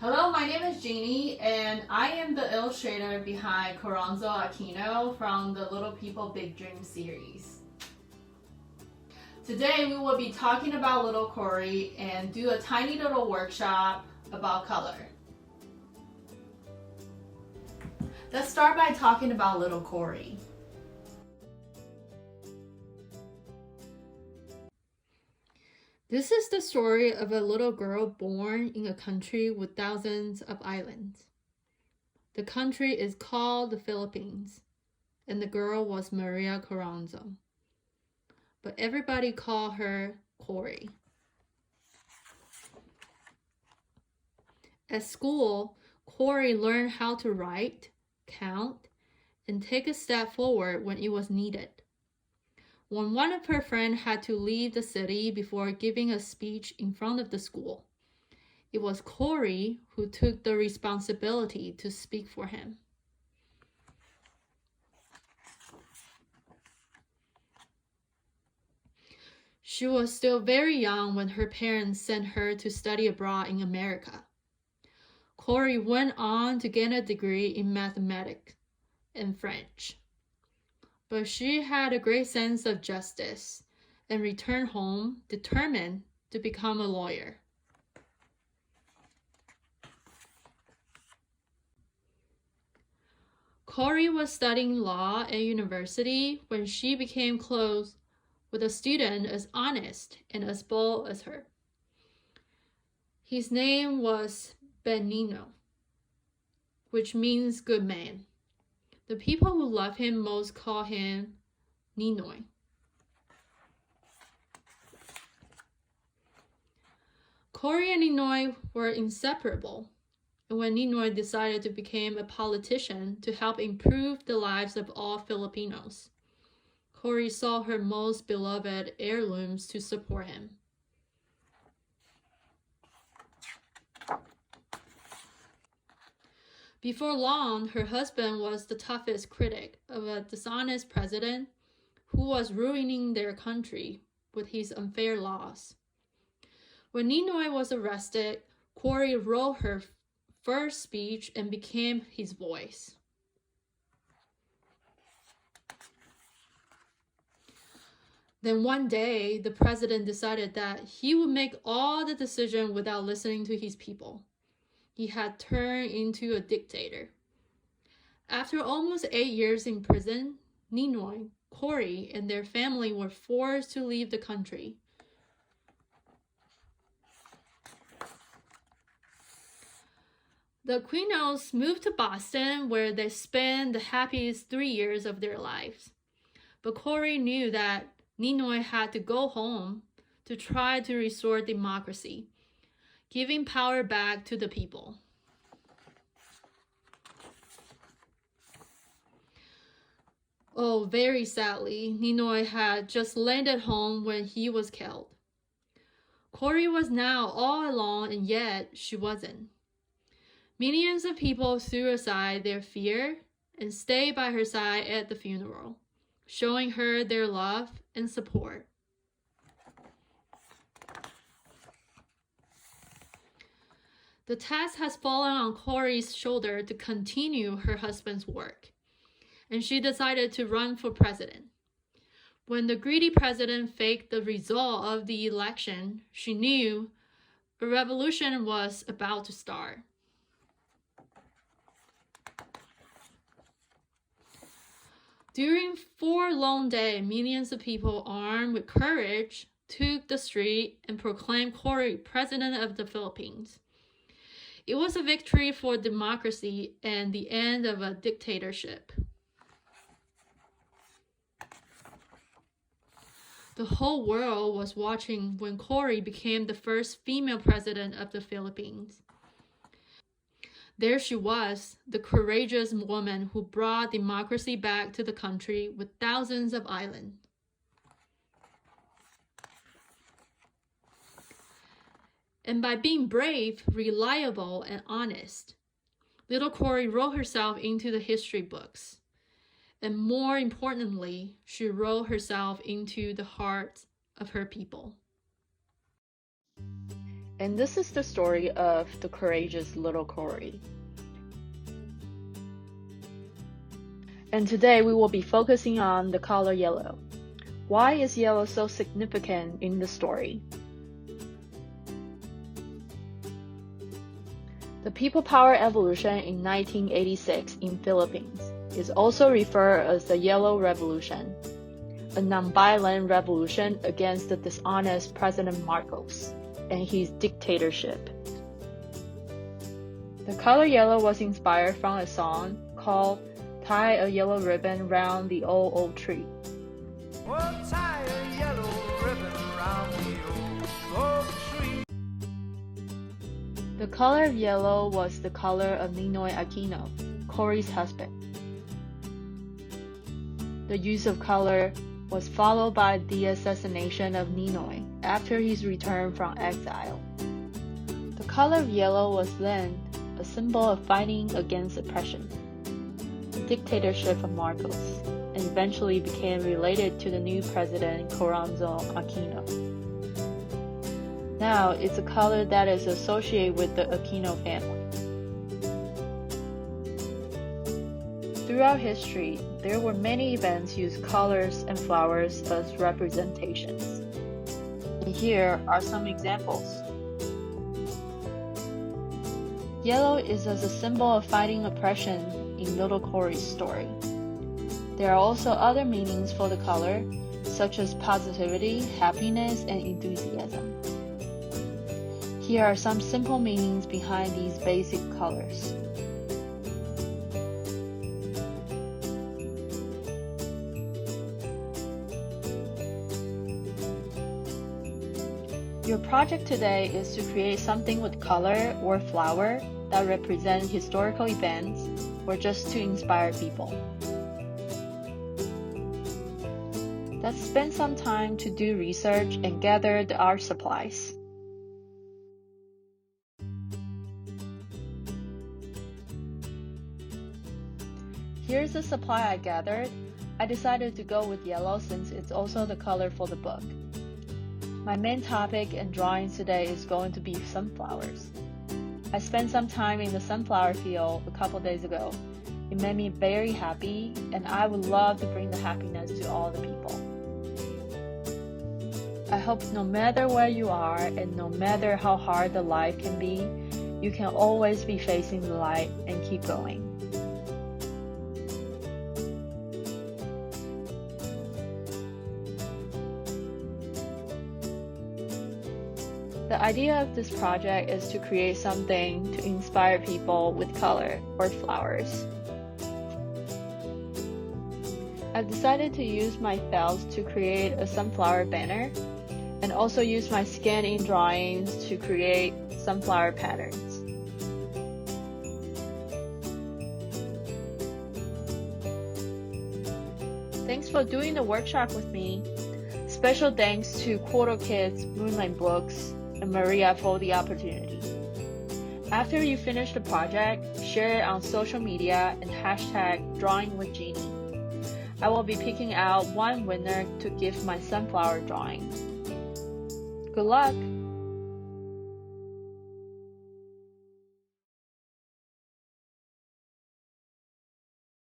Hello, my name is Ginnie, and I am the illustrator behind Corazon Aquino from the Little People Big Dream series. Today we will be talking about little Cory and do a tiny little workshop about color. Let's start by talking about little Cory. This is the story of a little girl born in a country with thousands of islands. The country is called the Philippines, and the girl was Maria Corazon. But everybody called her Cory. At school, Cory learned how to write, count, and take a step forward when it was needed. When one of her friends had to leave the city before giving a speech in front of the school, it was Cory who took the responsibility to speak for him. She was still very young when her parents sent her to study abroad in America. Cory went on to get a degree in mathematics and French. But she had a great sense of justice and returned home determined to become a lawyer. Cory was studying law at university when she became close with a student as honest and as bold as her. His name was Benigno, which means good man. The people who love him most call him Ninoy. Cory and Ninoy were inseparable, and when Ninoy decided to become a politician to help improve the lives of all Filipinos, Cory sold her most beloved heirlooms to support him. Before long, her husband was the toughest critic of a dishonest president who was ruining their country with his unfair laws. When Ninoy was arrested, Cory wrote her first speech and became his voice. Then one day, the president decided that he would make all the decisions without listening to his people. He had turned into a dictator. After almost 8 years in prison, Ninoy, Cory, and their family were forced to leave the country. The Aquinos moved to Boston, where they spent the happiest 3 years of their lives. But Cory knew that Ninoy had to go home to try to restore democracy, giving power back to the people. Oh, very sadly, Ninoy had just landed home when he was killed. Cory was now all alone, and yet she wasn't. Millions of people threw aside their fear and stayed by her side at the funeral, showing her their love and support. The task has fallen on Cory's shoulder to continue her husband's work, and she decided to run for president. When the greedy president faked the result of the election, she knew a revolution was about to start. During 4 long days, millions of people armed with courage took the street and proclaimed Cory president of the Philippines. It was a victory for democracy and the end of a dictatorship. The whole world was watching when Cory became the first female president of the Philippines. There she was, the courageous woman who brought democracy back to the country with thousands of islands. And by being brave, reliable, and honest, little Cory wrote herself into the history books. And more importantly, she wrote herself into the hearts of her people. And this is the story of the courageous little Cory. And today we will be focusing on the color yellow. Why is yellow so significant in the story? The people power evolution in 1986 in Philippines is also referred as the Yellow Revolution, a nonviolent revolution against the dishonest President Marcos and his dictatorship. The color yellow was inspired from a song called Tie a Yellow Ribbon Round the Old Tree. Oh, tie a yellow ribbon round the old tree. The color of yellow was the color of Ninoy Aquino, Cory's husband. The use of color was followed by the assassination of Ninoy after his return from exile. The color of yellow was then a symbol of fighting against oppression, the dictatorship of Marcos, and eventually became related to the new president Corazon Aquino. Now it's a color that is associated with the Aquino family. Throughout history, there were many events used colors and flowers as representations. And here are some examples. Yellow is as a symbol of fighting oppression in little Cory's story. There are also other meanings for the color, such as positivity, happiness, and enthusiasm. Here are some simple meanings behind these basic colors. Your project today is to create something with color or flower that represent historical events or just to inspire people. Let's spend some time to do research and gather the art supplies. Here's the supply I gathered. I decided to go with yellow since it's also the color for the book. My main topic and drawings today is going to be sunflowers. I spent some time in the sunflower field a couple days ago. It made me very happy, and I would love to bring the happiness to all the people. I hope no matter where you are and no matter how hard the life can be, you can always be facing the light and keep going. The idea of this project is to create something to inspire people with color or flowers. I've decided to use my felt to create a sunflower banner and also use my scan-in drawings to create sunflower patterns. Thanks for doing the workshop with me. Special thanks to Quarto Kids, Moonlight Books, and Maria for the opportunity. After you finish the project, share it on social media and hashtag Drawing with Ginnie. I will be picking out one winner to give my sunflower drawing. Good luck!